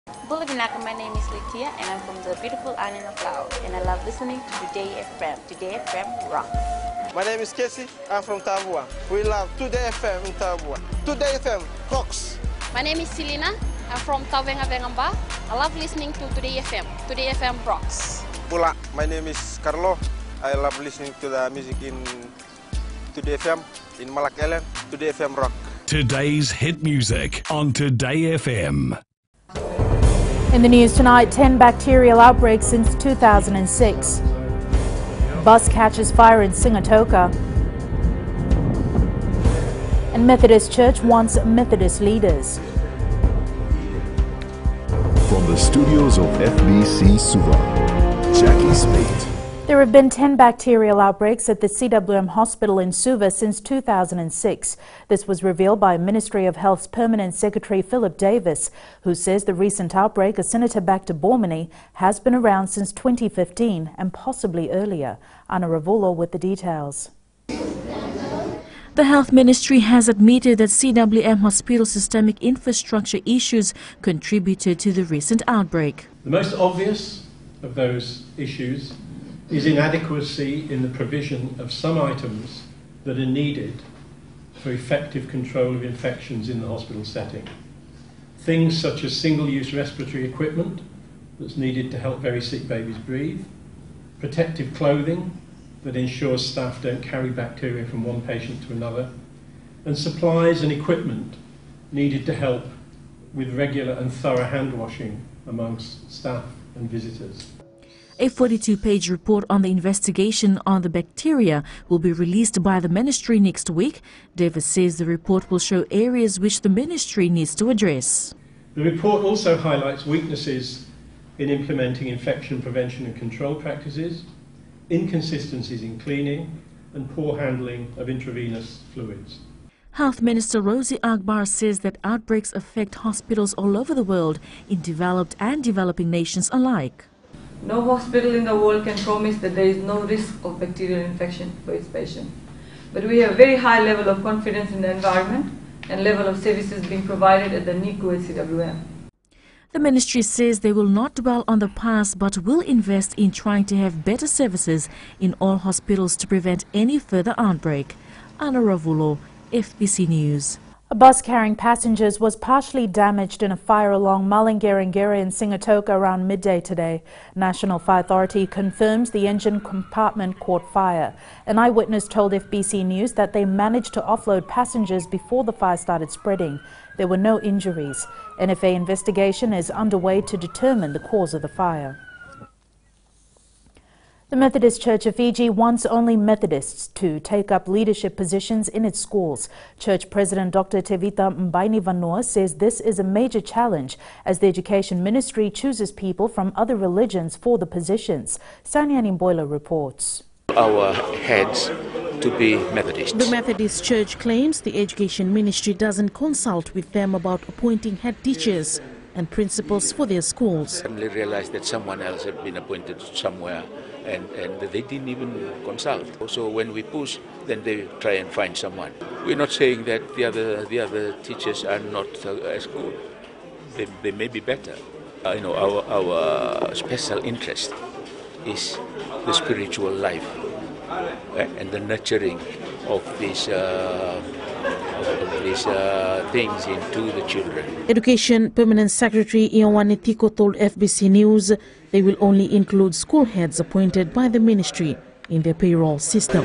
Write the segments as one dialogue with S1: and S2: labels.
S1: My name is Litia and I'm from the beautiful island of Laos and I love listening to Today FM. Today FM rocks.
S2: My name is Casey, I'm from Tabua. We love Today FM in Tabua. Today FM rocks.
S3: My name is Selina, I'm from Tawengavengamba. I love listening to Today FM. Today FM rocks.
S2: Pula, my name is Carlo. I love listening to the music in Today FM, in Malak Island. Today FM rock.
S4: Today's hit music on Today FM.
S5: In the news tonight, 10 bacterial outbreaks since 2006. Bus catches fire in Lautoka. And Methodist Church wants Methodist leaders.
S6: From the studios of FBC Suva, Jackie Smith.
S5: There have been 10 bacterial outbreaks at the CWM hospital in Suva since 2006. This was revealed by Ministry of Health's Permanent Secretary Philip Davis, who says the recent outbreak of Acinetobacter baumannii has been around since 2015 and possibly earlier. Anna Ravulo with the details.
S7: The Health Ministry has admitted that CWM hospital systemic infrastructure issues contributed to the recent outbreak.
S8: The most obvious of those issues is inadequacy in the provision of some items that are needed for effective control of infections in the hospital setting. Things such as single-use respiratory equipment that's needed to help very sick babies breathe, protective clothing that ensures staff don't carry bacteria from one patient to another, and supplies and equipment needed to help with regular and thorough hand washing amongst staff and visitors.
S7: A 42-page report on the investigation on the bacteria will be released by the ministry next week. Davis says the report will show areas which the ministry needs to address.
S8: The report also highlights weaknesses in implementing infection prevention and control practices, inconsistencies in cleaning, and poor handling of intravenous fluids.
S7: Health Minister Rosie Akbar says that outbreaks affect hospitals all over the world, in developed and developing nations alike.
S9: No hospital in the world can promise that there is no risk of bacterial infection for its patient. But we have a very high level of confidence in the environment and level of services being provided at the NICU at CWM.
S7: The ministry says they will not dwell on the past but will invest in trying to have better services in all hospitals to prevent any further outbreak. Anna Ravulo, FBC News.
S5: A bus carrying passengers was partially damaged in a fire along Malingerengere in Lautoka around midday today. National Fire Authority confirms the engine compartment caught fire. An eyewitness told FBC News that they managed to offload passengers before the fire started spreading. There were no injuries. NFA investigation is underway to determine the cause of the fire. The Methodist Church of Fiji wants only Methodists to take up leadership positions in its schools. Church President Dr. Tevita Mbainivanua says this is a major challenge as the Education Ministry chooses people from other religions for the positions. Sanyani Boiler reports.
S10: Our heads to be Methodists.
S7: The Methodist Church claims the Education Ministry doesn't consult with them about appointing head teachers and principals for their schools.
S10: I suddenly realized that someone else had been appointed somewhere and they didn't even consult. So when we push, then they try and find someone. We're not saying that the other teachers are not as good. They may be better. Our special interest is the spiritual life and the nurturing of these things into the children.
S7: Education Permanent Secretary Ioane Tiko told FBC News they will only include school heads appointed by the ministry in their payroll system.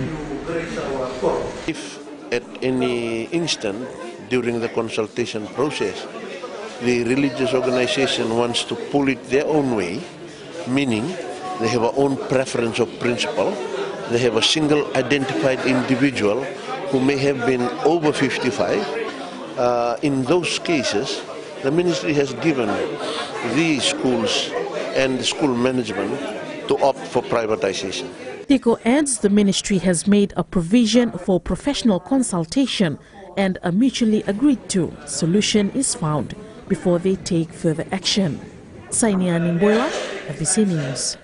S11: If at any instant during the consultation process the religious organization wants to pull it their own way, meaning they have their own preference of principle, they have a single identified individual who may have been over 55, in those cases, the ministry has given the schools and the school management to opt for privatization.
S7: Tiko adds the ministry has made a provision for professional consultation and a mutually agreed to solution is found before they take further action. Sainian Nimbola, FBC News.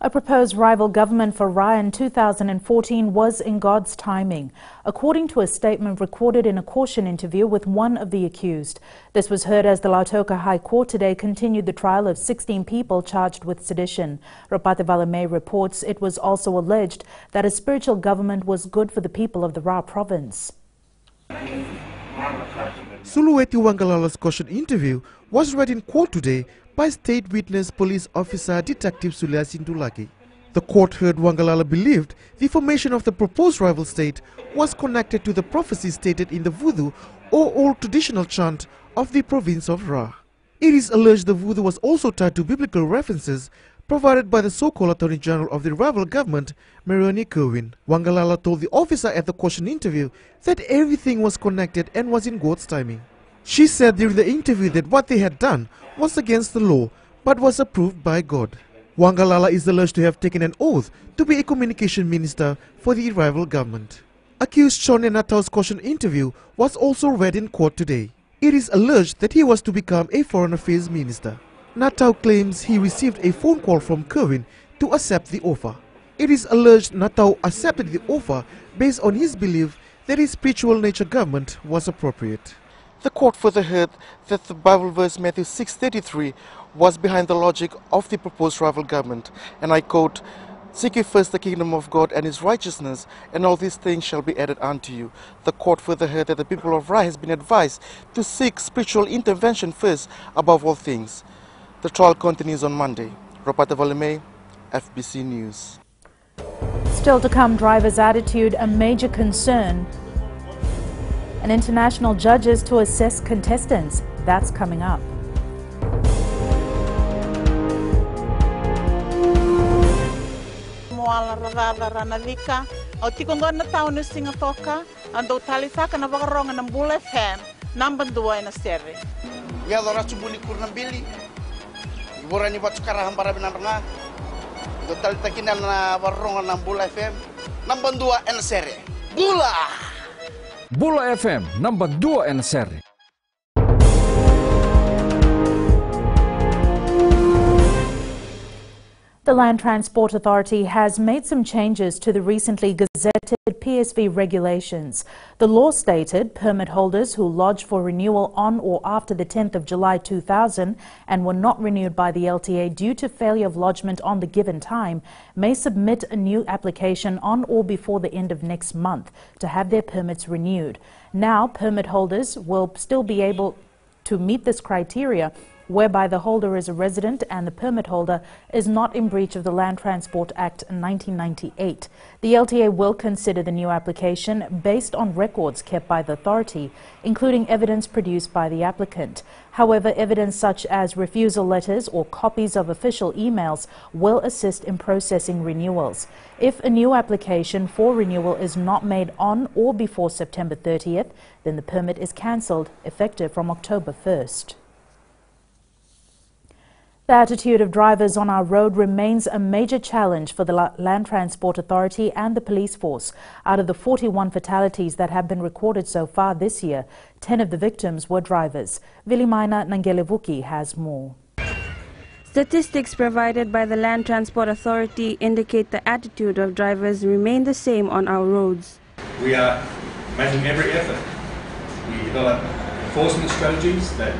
S5: A proposed rival government for Ra in 2014 was in God's timing, according to a statement recorded in a caution interview with one of the accused. This was heard as the Lautoka High Court today continued the trial of 16 people charged with sedition. Rapate Valeme reports it was also alleged that a spiritual government was good for the people of the Ra province.
S12: Suluweti Wangalala's caution interview was read in court today by State Witness Police Officer Detective Suliasin Dulaki. The court heard Wangalala believed the formation of the proposed rival state was connected to the prophecy stated in the voodoo or old traditional chant of the province of Ra. It is alleged the voodoo was also tied to biblical references provided by the so-called Attorney General of the rival government, Marioni Kerwin. Wangalala told the officer at the caution interview that everything was connected and was in God's timing. She said during the interview that what they had done was against the law, but was approved by God. Wangalala is alleged to have taken an oath to be a communication minister for the rival government. Accused Sean Natau's caution interview was also read in court today. It is alleged that he was to become a foreign affairs minister. Natau claims he received a phone call from Kerwin to accept the offer. It is alleged Natau accepted the offer based on his belief that his spiritual nature government was appropriate. The court further heard that the Bible verse Matthew 6:33 was behind the logic of the proposed rival government, and I quote, "Seek ye first the kingdom of God and his righteousness, and all these things shall be added unto you." The court further heard that the people of Ra has been advised to seek spiritual intervention first above all things. The trial continues on Monday. Rapate Valeme, FBC News.
S5: Still to come, drivers' attitude a major concern. And international judges to assess contestants. That's coming up.
S13: Bula FM, number 2 en seri.
S5: The Land Transport Authority has made some changes to the recently gazetted PSV regulations. The law stated permit holders who lodged for renewal on or after the 10th of July 2000 and were not renewed by the LTA due to failure of lodgement on the given time may submit a new application on or before the end of next month to have their permits renewed. Now, permit holders will still be able to meet this criteria, whereby the holder is a resident and the permit holder is not in breach of the Land Transport Act 1998. The LTA will consider the new application based on records kept by the authority, including evidence produced by the applicant. However, evidence such as refusal letters or copies of official emails will assist in processing renewals. If a new application for renewal is not made on or before September 30th, then the permit is cancelled, effective from October 1st. The attitude of drivers on our road remains a major challenge for the Land Transport Authority and the police force. Out of the 41 fatalities that have been recorded so far this year, 10 of the victims were drivers. Vilimaina Nangelevuki has more.
S14: Statistics provided by the Land Transport Authority indicate the attitude of drivers remain the same on our roads.
S15: We are making every effort. We develop enforcement strategies that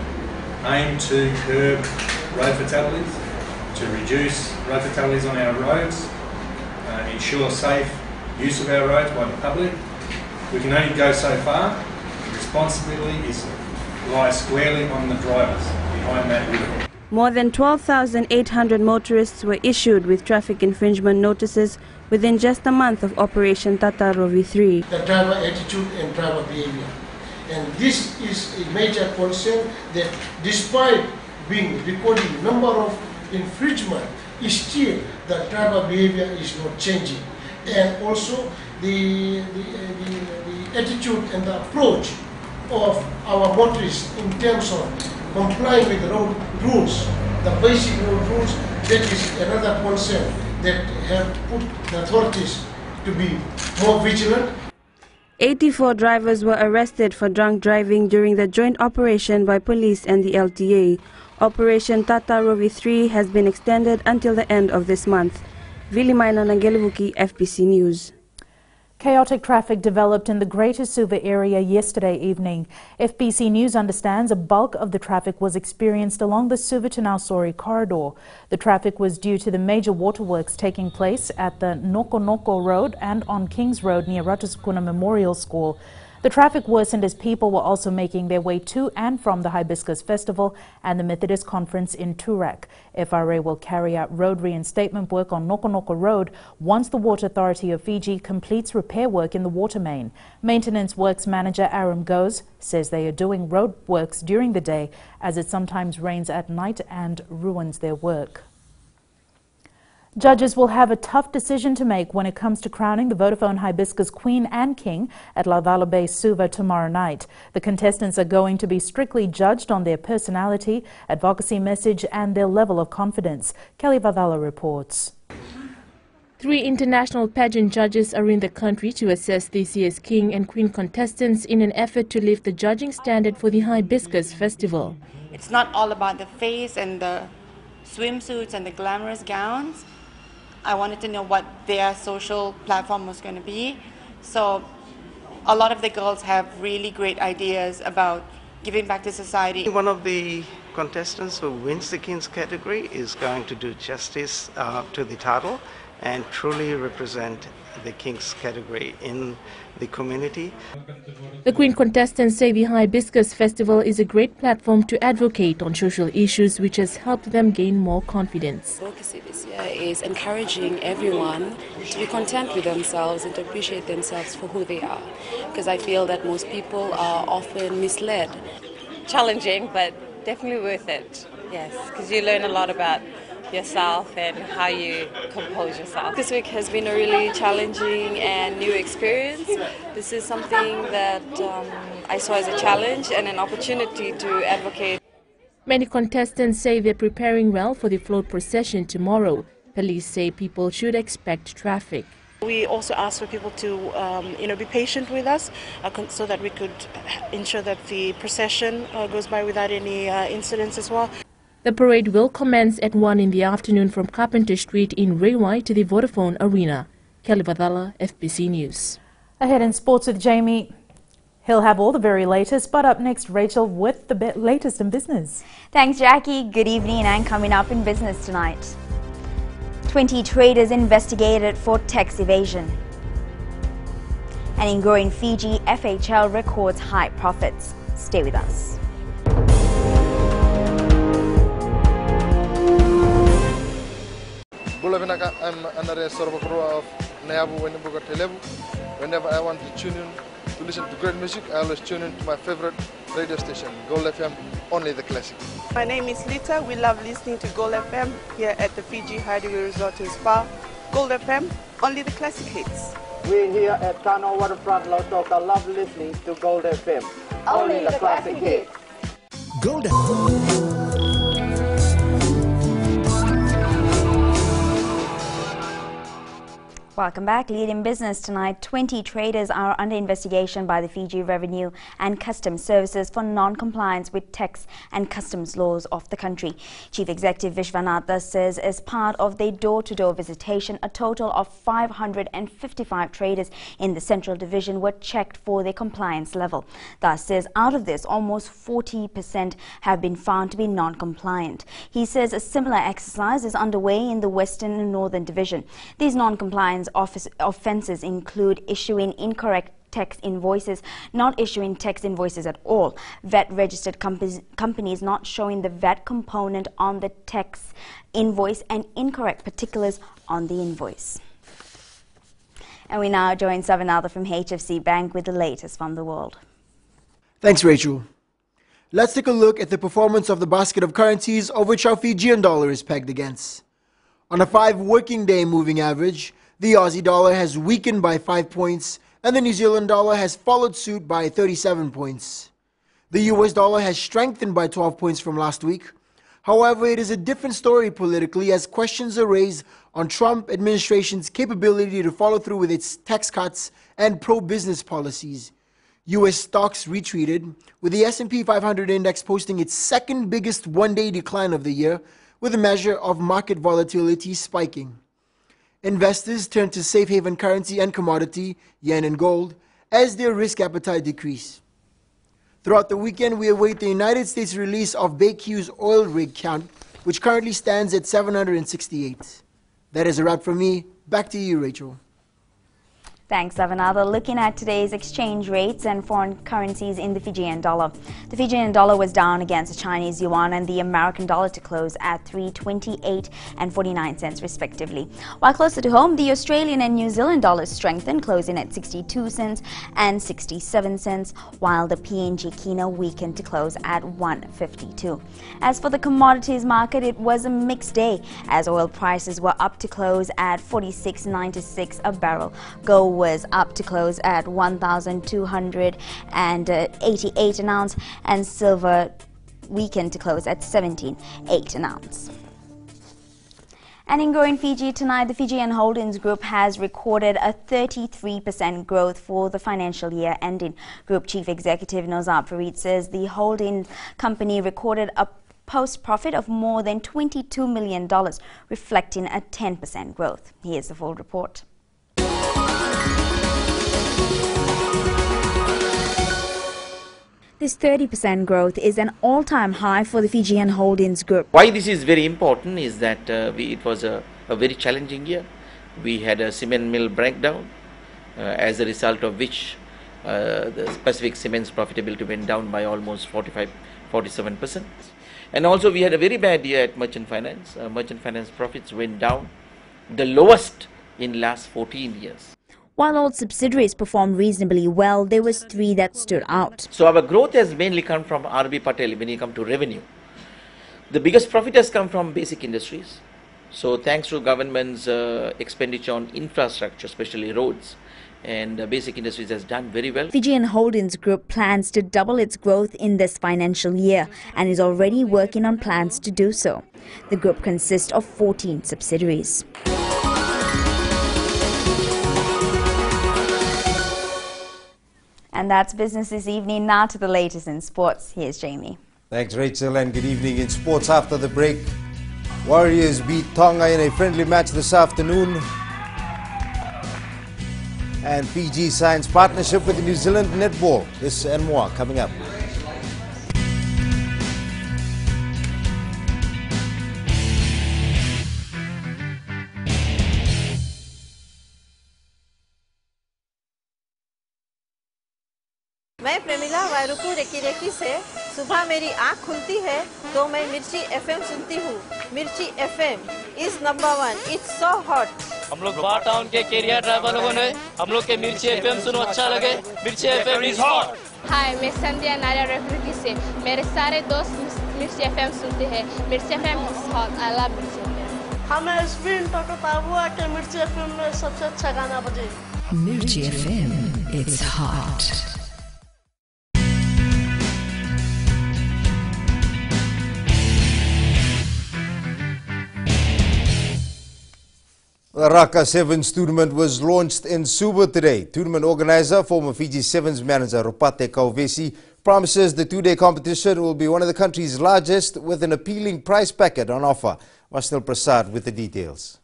S15: aim to curb road fatalities, to reduce road fatalities on our roads, ensure safe use of our roads by the public. We can only go so far. The responsibility lies squarely on the drivers behind that wheel.
S14: More than 12,800 motorists were issued with traffic infringement notices within just a month of Operation Tata Rovi 3.
S16: The driver attitude and driver behavior. And this is a major concern that despite being recorded number of infringement, still the driver behavior is not changing. And also the attitude and the approach of our motorists in terms of complying with the road rules, the basic road rules, that is another concern that have put the authorities to be more vigilant.
S14: 84 drivers were arrested for drunk driving during the joint operation by police and the LTA. Operation Tata Rovi 3 has been extended until the end of this month. Vilimaina Nangelivuki, FBC News.
S5: Chaotic traffic developed in the Greater Suva area yesterday evening. FBC News understands a bulk of the traffic was experienced along the Suva to Nausori corridor. The traffic was due to the major waterworks taking place at the Noko Road and on Kings Road near Ratusukuna Memorial School. The traffic worsened as people were also making their way to and from the Hibiscus Festival and the Methodist Conference in Turak. FRA will carry out road reinstatement work on Noko Road once the Water Authority of Fiji completes repair work in the water main. Maintenance Works Manager Aram Goes says they are doing road works during the day as it sometimes rains at night and ruins their work. Judges will have a tough decision to make when it comes to crowning the Vodafone Hibiscus Queen and King at Lautoka Bay Suva tomorrow night. The contestants are going to be strictly judged on their personality, advocacy message and their level of confidence. Kelly Vadala reports.
S7: 3 international pageant judges are in the country to assess this year's King and Queen contestants in an effort to lift the judging standard for the Hibiscus Festival.
S17: It's not all about the face and the swimsuits and the glamorous gowns. I wanted to know what their social platform was going to be. So a lot of the girls have really great ideas about giving back to society.
S18: One of the contestants who wins the King's category is going to do justice to the title and truly represent the King's category in the community.
S7: The Queen contestants say the Hibiscus Festival is a great platform to advocate on social issues, which has helped them gain more confidence.
S19: Advocacy this year is encouraging everyone to be content with themselves and to appreciate themselves for who they are, because I feel that most people are often misled.
S20: Challenging, but definitely worth it, yes, because you learn a lot about yourself and how you compose yourself.
S21: This week has been a really challenging and new experience. This is something that I saw as a challenge and an opportunity to advocate.
S7: Many contestants say they're preparing well for the float procession tomorrow. Police say people should expect traffic.
S22: We also ask for people to be patient with us so that we could ensure that the procession goes by without any incidents as well.
S7: The parade will commence at 1 in the afternoon from Carpenter Street in Rewa to the Vodafone Arena. Kelly Vadala, FBC News.
S5: Ahead in sports with Jamie. He'll have all the very latest, but up next, Rachel with the latest in business.
S23: Thanks, Jackie. Good evening, and coming up in business tonight. 20 traders investigated for tax evasion. And in growing Fiji, FHL records high profits. Stay with us.
S24: I'm another of whenever I want to tune in to listen to great music, I always tune in to my favorite radio station, Gold FM, only the classic.
S25: My name is Lita. We love listening to Gold FM here at the Fiji Hideaway Resort and Spa. Gold FM, only the classic hits.
S26: We here at Kano Waterfront Lautoka love listening to Gold FM, only the classic hits.
S27: Gold FM.
S23: Welcome back. Leading business tonight. 20 traders are under investigation by the Fiji Revenue and Customs Services for non-compliance with tax and customs laws of the country. Chief Executive Vishwanatha says as part of their door-to-door visitation, a total of 555 traders in the Central Division were checked for their compliance level. Thus says out of this, almost 40% have been found to be non-compliant. He says a similar exercise is underway in the Western and Northern Division. These non-compliance offences include issuing incorrect tax invoices, not issuing tax invoices at all, VAT-registered companies not showing the VAT component on the tax invoice, and incorrect particulars on the invoice. And we now join Savanatha from HFC Bank with the latest from the world.
S28: Thanks, Rachel. Let's take a look at the performance of the basket of currencies of which our Fijian dollar is pegged against. On a 5-working-day moving average, the Aussie dollar has weakened by 5 points, and the New Zealand dollar has followed suit by 37 points. The US dollar has strengthened by 12 points from last week. However, it is a different story politically as questions are raised on Trump administration's capability to follow through with its tax cuts and pro-business policies. US stocks retreated, with the S&P 500 index posting its second biggest one-day decline of the year, with a measure of market volatility spiking. investors turn to safe haven currency and commodity, yen and gold, as their risk appetite decrease. Throughout the weekend, we await the United States release of Baekhyun's oil rig count, which currently stands at 768. That is a wrap from me. Back to you, Rachel.
S23: Thanks, Avanada. Looking at today's exchange rates and foreign currencies in the Fijian dollar. The Fijian dollar was down against the Chinese yuan and the American dollar to close at 3.28 and 49 cents respectively. While closer to home, the Australian and New Zealand dollars strengthened, closing at 62 cents and 67 cents, while the PNG Kina weakened to close at 1.52. As for the commodities market, it was a mixed day as oil prices were up to close at 46.96 a barrel. Gold was up to close at 1,288 an ounce, and silver weakened to close at 17.8 an ounce. And in growing Fiji tonight, the Fijian Holdings Group has recorded a 33% growth for the financial year ending. Group Chief Executive Nozab Farid says the holding company recorded a post-profit of more than $22 million, reflecting a 10% growth. Here's the full report. This 30% growth is an all-time high for the Fijian Holdings Group.
S1: Why this is very important is that it was a very challenging year. We had a cement mill breakdown, as a result of which the Pacific Cement's profitability went down by almost 47%. And also we had a very bad year at merchant finance. Merchant finance profits went down, the lowest in last 14 years.
S23: While all subsidiaries performed reasonably well, there was three that stood out.
S1: So our growth has mainly come from RB Patel when you come to revenue. The biggest profit has come from basic industries. So thanks to government's expenditure on infrastructure, especially roads, and basic industries has done very well.
S23: Fijian Holdings Group plans to double its growth in this financial year and is already working on plans to do so. The group consists of 14 subsidiaries. And that's business this evening. Now to the latest in sports. Here's Jamie.
S2: Thanks, Rachel, and good evening. In sports after the break, Warriors beat Tonga in a friendly match this afternoon. And Fiji signs partnership with New Zealand Netball. This and more coming up.
S3: मैं Premila वायरुकु recce recce से सुबह मेरी आँख खुलती है तो मैं मिर्ची एफएम सुनती हूँ. मिर्ची FM is number 1. It's so hot.
S4: हम लोग बार टाउन के कैरियर ड्राइवर लोगों ने हम लोग के मिर्ची एफएम सुनो अच्छा लगे. मिर्ची एफएम इज हॉट.
S6: हाय, मैं संध्या नारियल रेकी से. मेरे सारे दोस्त मिर्ची एफएम सुनते हैं. मिर्ची FM is hot. I love मिर्ची एफएम.
S3: हमें स्पिन तो हुआ कि मिर्ची एफएम में सबसे अच्छा गाना बजे.
S8: मिर्ची FM it's hot.
S2: The Raka Sevens tournament was launched in Suva today. Tournament organizer, former Fiji Sevens manager Ropate Kauvesi, promises the two-day competition will be one of the country's largest with an appealing prize packet on offer. Vasnil Prasad with the details.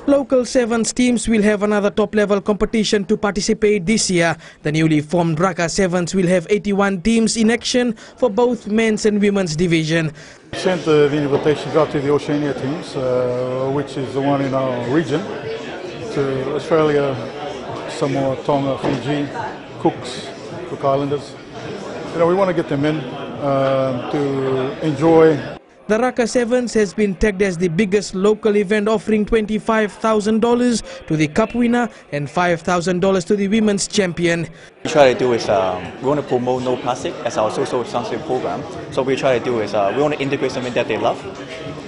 S9: Local Sevens teams will have another top-level competition to participate this year. The newly formed Raka Sevens will have 81 teams in action for both men's and women's division.
S10: Sent the invitations out to the Oceania teams, which is the one in our region, to Australia, Samoa, Tonga, Fiji, Cook Islanders. You know, we want to get them in to enjoy.
S9: The Raka Sevens has been tagged as the biggest local event, offering $25,000 to the cup winner and $5,000 to the women's champion.
S29: We try to do is we want to promote no plastic as our social responsibility program. So we try to do is we want to integrate something that they love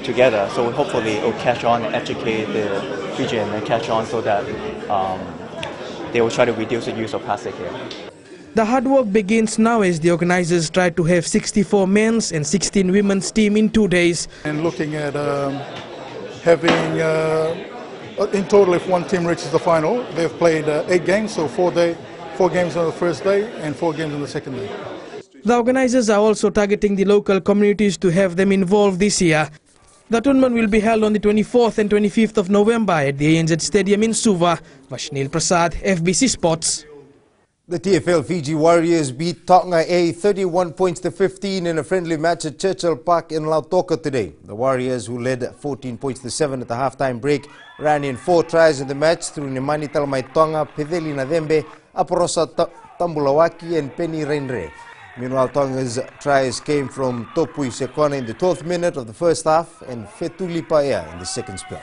S29: together. So hopefully it will catch on and educate the Fijian and catch on so that they will try to reduce the use of plastic here.
S9: The hard work begins now as the organizers try to have 64 men's and 16 women's team in 2 days.
S10: And looking at having, in total, if one team reaches the final, they've played 8 games, so 4 games on the first day and 4 games on the second day.
S9: The organizers are also targeting the local communities to have them involved this year. The tournament will be held on the 24th and 25th of November at the ANZ Stadium in Suva. Vashnil Prasad, FBC Sports.
S2: The TFL Fiji Warriors beat Tonga A 31 points to 15 in a friendly match at Churchill Park in Lautoka today. The Warriors, who led 14 points to 7 at the halftime break, ran in 4 tries in the match through Nemani Talmai Tonga, Pideli Nadembe, Aporosa Tambulawaki and Penny Reinre. Meanwhile, Tonga's tries came from Topui Sekona in the 12th minute of the first half and Fetuli Paea in the second spell.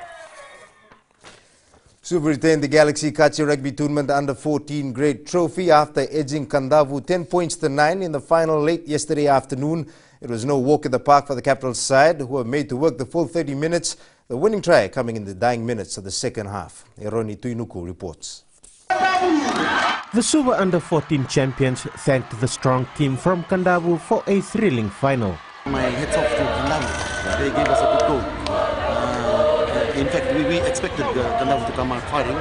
S2: Suva retained the Galaxy Kachi Rugby Tournament Under 14 Grade Trophy after edging Kandavu 10 points to 9 in the final late yesterday afternoon. It was no walk in the park for the capital side, who were made to work the full 30 minutes, the winning try coming in the dying minutes of the second half. Eroni Tuinuku reports.
S11: The Suva Under 14 champions thanked the strong team from Kandavu for a thrilling final.
S12: My hats off to Kandavu. They gave us a good goal. In fact, we expected Kandavu to come out fighting.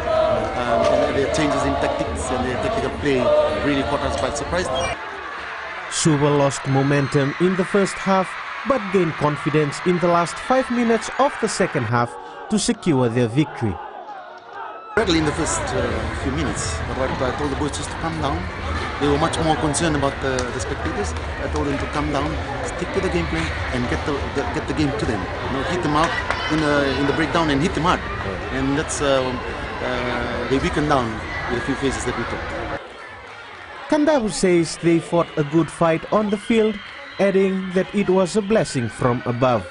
S12: Their changes in tactics and their tactical play really caught us by surprise.
S11: Suva lost momentum in the first half but gained confidence in the last 5 minutes of the second half to secure their victory.
S12: Early in the first few minutes, but I told the boys just to calm down. They were much more concerned about the spectators. I told them to calm down, stick to the game plan, and get the game to them. You know, hit them out in the breakdown and hit them hard. And that's they weakened down with a few phases that we took.
S11: Kandavu says they fought a good fight on the field, adding that it was a blessing from above.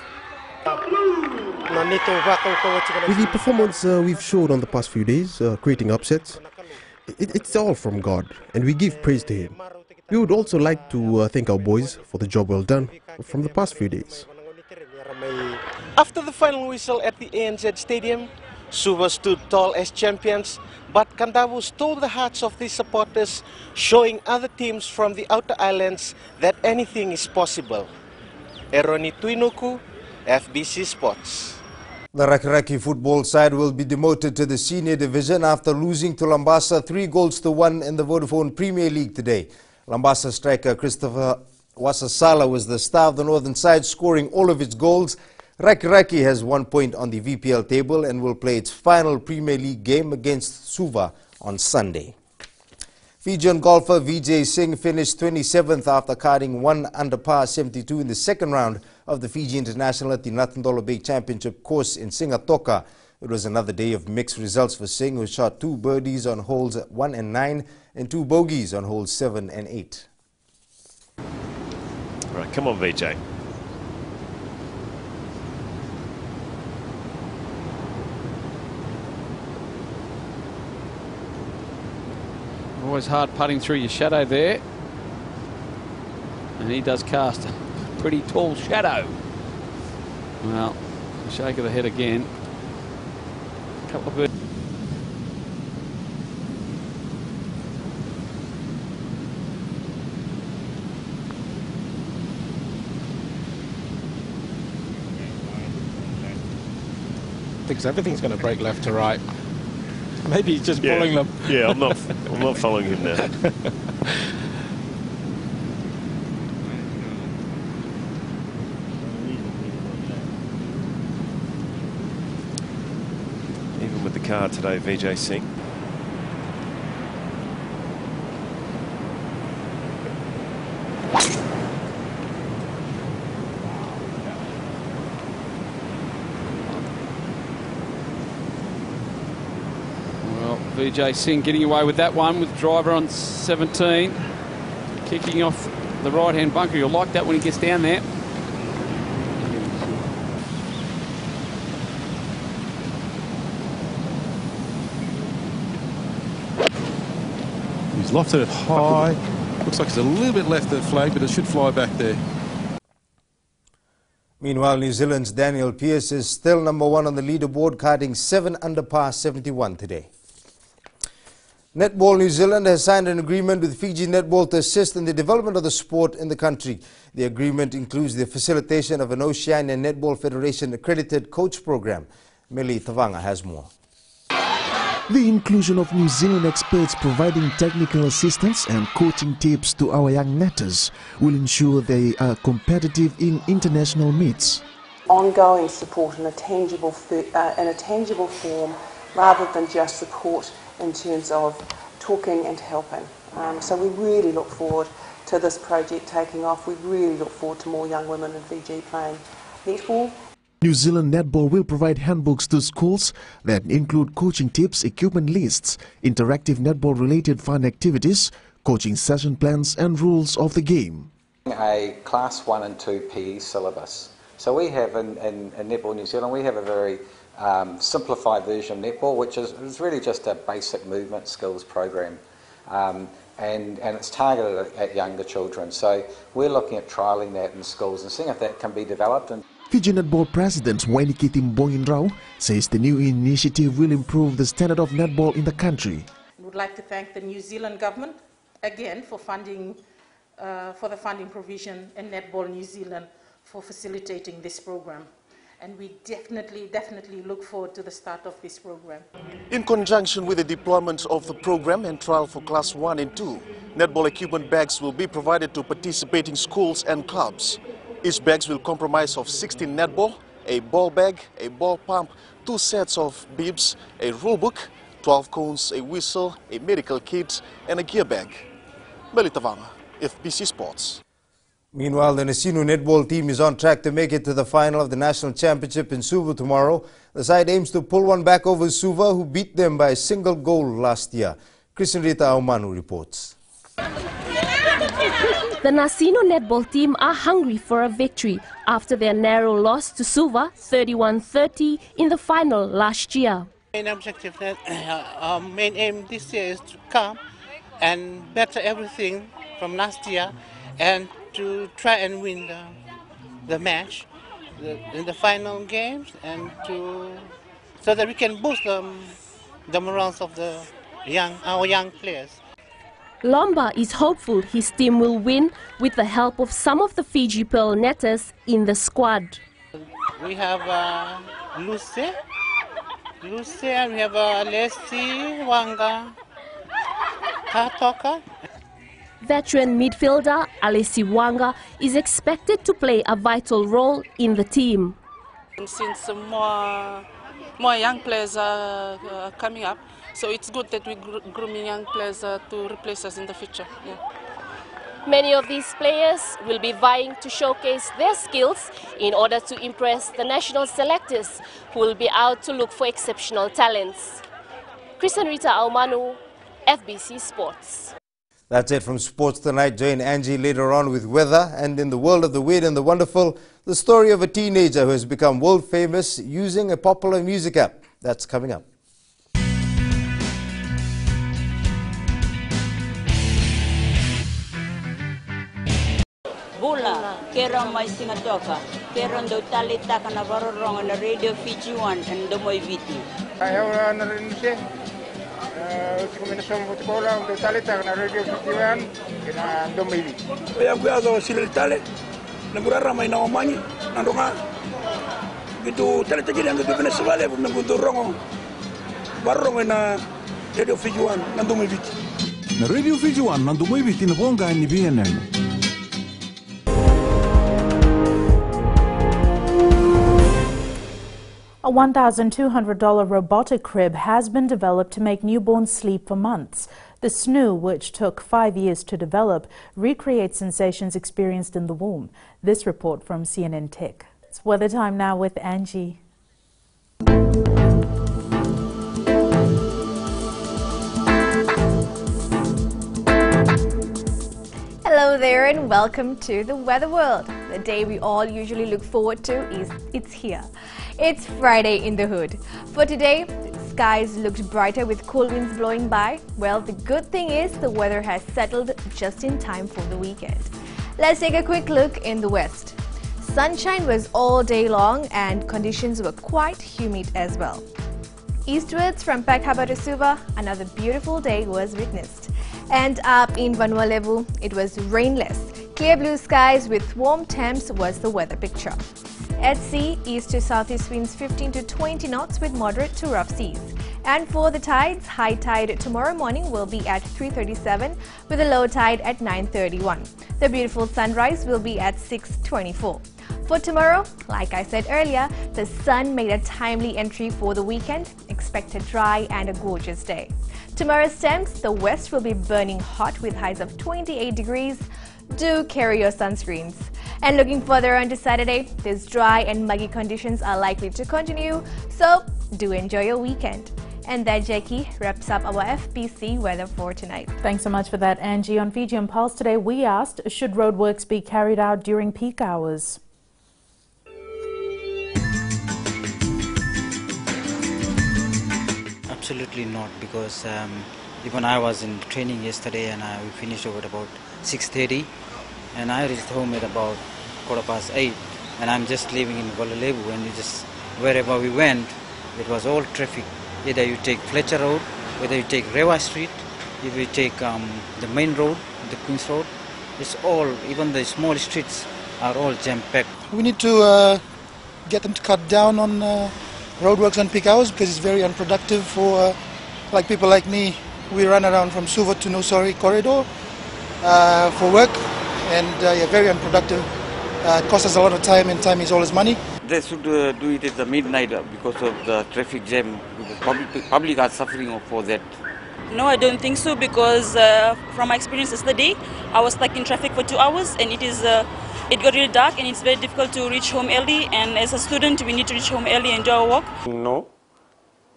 S13: With the performance we've showed on the past few days, creating upsets, it's all from God, and we give praise to Him. We would also like to thank our boys for the job well done from the past few days.
S9: After the final whistle at the ANZ Stadium, Suva stood tall as champions, but Kandavu stole the hearts of the supporters, showing other teams from the outer islands that anything is possible. Eroni Tuinuku, FBC Sports.
S2: The Raki football side will be demoted to the senior division after losing to Lambasa 3-1 in the Vodafone Premier League today. Lambasa striker Christopher Wasasala was the star of the northern side, scoring all of its goals. Raki has 1 point on the VPL table and will play its final Premier League game against Suva on Sunday. Fijian golfer Vijay Singh finished 27th after carding 1 under par 72 in the second round of the Fiji International at the Natandolo Bay Championship course in Lautoka. It was another day of mixed results for Singh, who shot 2 birdies on holes 1 and 9 and 2 bogeys on holes 7 and 8.
S14: Right, come on Vijay.
S15: Always hard putting through your shadow there. And he does cast a pretty tall shadow. Well, shake of the head again. A couple of birds.
S16: Thinks everything's going to break left to right. Maybe he's just pulling them.
S14: Yeah, I'm not following him now. Even with the car today, Vijay Singh.
S15: Vijay Singh getting away with that one with driver on 17. Kicking off the right-hand bunker. You'll like that when he gets down there.
S16: He's lofted it high. Looks like it's a little bit left of the flag, but it should fly back there.
S2: Meanwhile, New Zealand's Daniel Pearce is still number 1 on the leaderboard, carding 7 under par 71 today. Netball New Zealand has signed an agreement with Fiji Netball to assist in the development of the sport in the country. The agreement includes the facilitation of an Oceania Netball Federation accredited coach program. Meli Tavanga has more.
S27: The inclusion of New Zealand experts providing technical assistance and coaching tips to our young netters will ensure they are competitive in international meets.
S25: ongoing support in a tangible form, rather than just support in terms of talking and helping. So we really look forward to this project taking off. We really look forward to more young women in Fiji playing netball.
S27: New Zealand Netball will provide handbooks to schools that include coaching tips, equipment lists, interactive netball-related fun activities, coaching session plans and rules of the game.
S5: A Class 1 and 2 PE syllabus. So we have in Netball New Zealand, we have a very simplified version of netball, which is really just a basic movement skills program. And it's targeted at younger children. So we're looking at trialling that in schools and seeing if that can be developed.
S27: Fiji Netball President Wainikiti Mboinrao says the new initiative will improve the standard of netball in the country.
S7: I would like to thank the New Zealand government again for the funding provision in Netball New Zealand for facilitating this program. And we definitely look forward to the start of this program.
S9: In conjunction with the deployment of the program and trial for Class 1 and 2, netball equipment bags will be provided to participating schools and clubs. Each bag will comprise of 16 netball, a ball bag, a ball pump, 2 sets of bibs, a rule book, 12 cones, a whistle, a medical kit, and a gear bag. Melitavanga, FBC Sports.
S2: Meanwhile, the Nasino netball team is on track to make it to the final of the national championship in Suva tomorrow. The side aims to pull one back over Suva, who beat them by a single goal last year. Rita Aumanu reports.
S17: The Nasino netball team are hungry for a victory after their narrow loss to Suva 31-30 in the final last year.
S18: Main objective, our main aim this year is to come and better everything from last year and to try and win the match in the final games, and so that we can boost the morals of our young players.
S17: Lomba is hopeful his team will win with the help of some of the Fiji Pearl netters in the squad.
S18: We have Luce, and we have Lesi, Wanga, Lautoka.
S17: Veteran midfielder Alessi Wanga is expected to play a vital role in the team.
S19: Since more young players are coming up, so it's good that we're grooming young players to replace us in the future. Yeah.
S17: Many of these players will be vying to showcase their skills in order to impress the national selectors who will be out to look for exceptional talents. Rita Aumanu, FBC Sports.
S2: That's it from Sports Tonight. Join Angie later on with weather, and in the world of the weird and the wonderful, the story of a teenager who has become world famous using a popular music app. That's coming up.
S20: Bula, kera mai singatoka, kera ndo talita kana varorong na Radio Fiji 1 and the Moiviti.
S21: Ayaw na rin siya. Kombinasyon mo sekolah untuk talita na Radio Fiji 1 kena ndo Moiviti.
S22: Yang gue azo silil tale, nagura ramai na omanyi, nandonga. Gitu talita jadi yang kita Venezuela pun nangguntur rongo, varorong na Radio Fiji 1 nando Moiviti.
S24: Na Radio Fiji 1 nando Moiviti na bonga ni BNN.
S30: A $1,200 robotic crib has been developed to make newborns sleep for months. The SNU, which took 5 years to develop, recreates sensations experienced in the womb. This report from CNN Tech. It's weather time now with Angie.
S31: Hello there and welcome to the Weather World. The day we all usually look forward to it's here. It's Friday in the hood. For today, the skies looked brighter with cool winds blowing by. Well, the good thing is the weather has settled just in time for the weekend. Let's take a quick look in the west. Sunshine was all day long and conditions were quite humid as well. Eastwards from Peck Harbour to Suva, another beautiful day was witnessed. And up in Vanua Levu, it was rainless. Clear blue skies with warm temps was the weather picture. At sea, east to southeast winds 15 to 20 knots with moderate to rough seas. And for the tides, high tide tomorrow morning will be at 3:37 with a low tide at 9:31. The beautiful sunrise will be at 6:24. For tomorrow, like I said earlier, the sun made a timely entry for the weekend. Expect a dry and a gorgeous day. Tomorrow's temps, the west will be burning hot with highs of 28 degrees. Do carry your sunscreens. And looking further on to Saturday, these dry and muggy conditions are likely to continue, so do enjoy your weekend. And that, Jackie, wraps up our FBC weather for tonight.
S30: Thanks so much for that, Angie. On Fijian Pulse today, we asked, should roadworks be carried out during peak hours?
S1: Absolutely not, because even I was in training yesterday and we finished over at about 6:30, and I reached home at about 8:15, and I'm just living in Valalebu, and wherever we went, it was all traffic. Either you take Fletcher Road, whether you take Rewa Street, if you take the main road, the Queen's Road, it's all, even the small streets are all jam-packed.
S3: We need to get them to cut down on roadworks on peak hours, because it's very unproductive for like people like me. We run around from Suva to Nusori corridor for work, and very unproductive. It costs us a lot of time, and time is always money.
S4: They should do it at the midnight because of the traffic jam. Public are suffering for that.
S6: No, I don't think so, because from my experience yesterday, I was stuck in traffic for 2 hours, and it got really dark, and it's very difficult to reach home early. And as a student, we need to reach home early and do our work.
S8: No,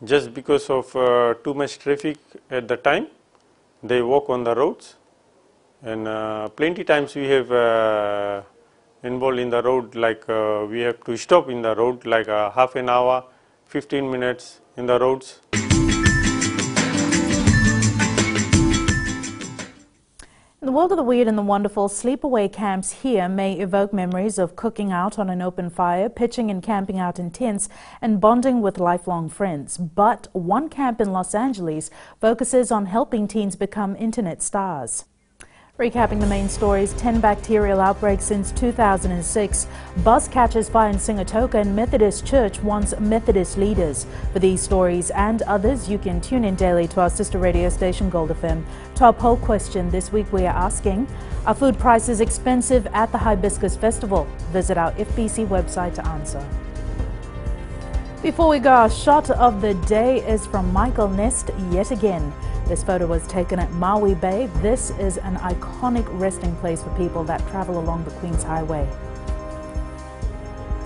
S8: just because of too much traffic at the time, they walk on the roads, and plenty times we have involved in the road, like we have to stop in the road like half an hour, 15 minutes in the roads.
S30: In the world of the weird and the wonderful, sleepaway camps here may evoke memories of cooking out on an open fire, pitching and camping out in tents, and bonding with lifelong friends. But one camp in Los Angeles focuses on helping teens become internet stars. Recapping the main stories, 10 bacterial outbreaks since 2006. Bus catches fire in Lautoka, and Methodist Church wants Methodist leaders. For these stories and others, you can tune in daily to our sister radio station Gold FM. Top poll question this week, we are asking, are food prices expensive at the Hibiscus Festival? Visit our FBC website to answer. Before we go, our shot of the day is from Michael Nest yet again. This photo was taken at Maui Bay. This is an iconic resting place for people that travel along the Queen's Highway.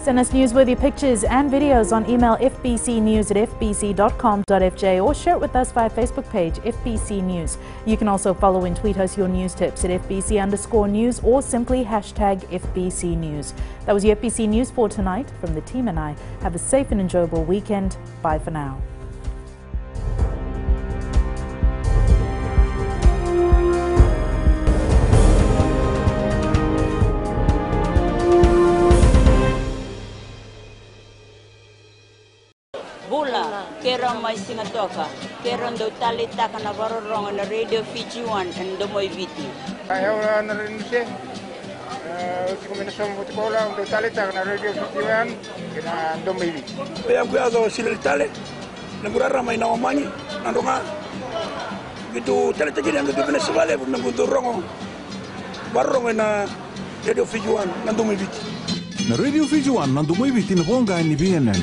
S30: Send us newsworthy pictures and videos on email fbcnews@fbc.com.fj or share it with us via Facebook page FBC News. You can also follow and tweet us your news tips at FBC_news or simply hashtag FBC News. That was your FBC News for tonight. From the team and I, have a safe and enjoyable weekend. Bye for now.
S20: Bula, kera mai Singatoka, kera ndo tali taka na varorong na radio Fijian and domoy viti.
S21: Ayaw na rin siya. Uti ko minasong butikola ndo tali taka na radio Fijian and domoy viti.
S22: Kaya kuyazo sila tali, nagurara may nawamanyi, nandunga. Gitu tali tajiri ang gitu pinasabali, nagunto rongo. Barong na radio Fijian and domoy viti.
S24: Na radio Fijian and domoy viti na ponga ni BNN.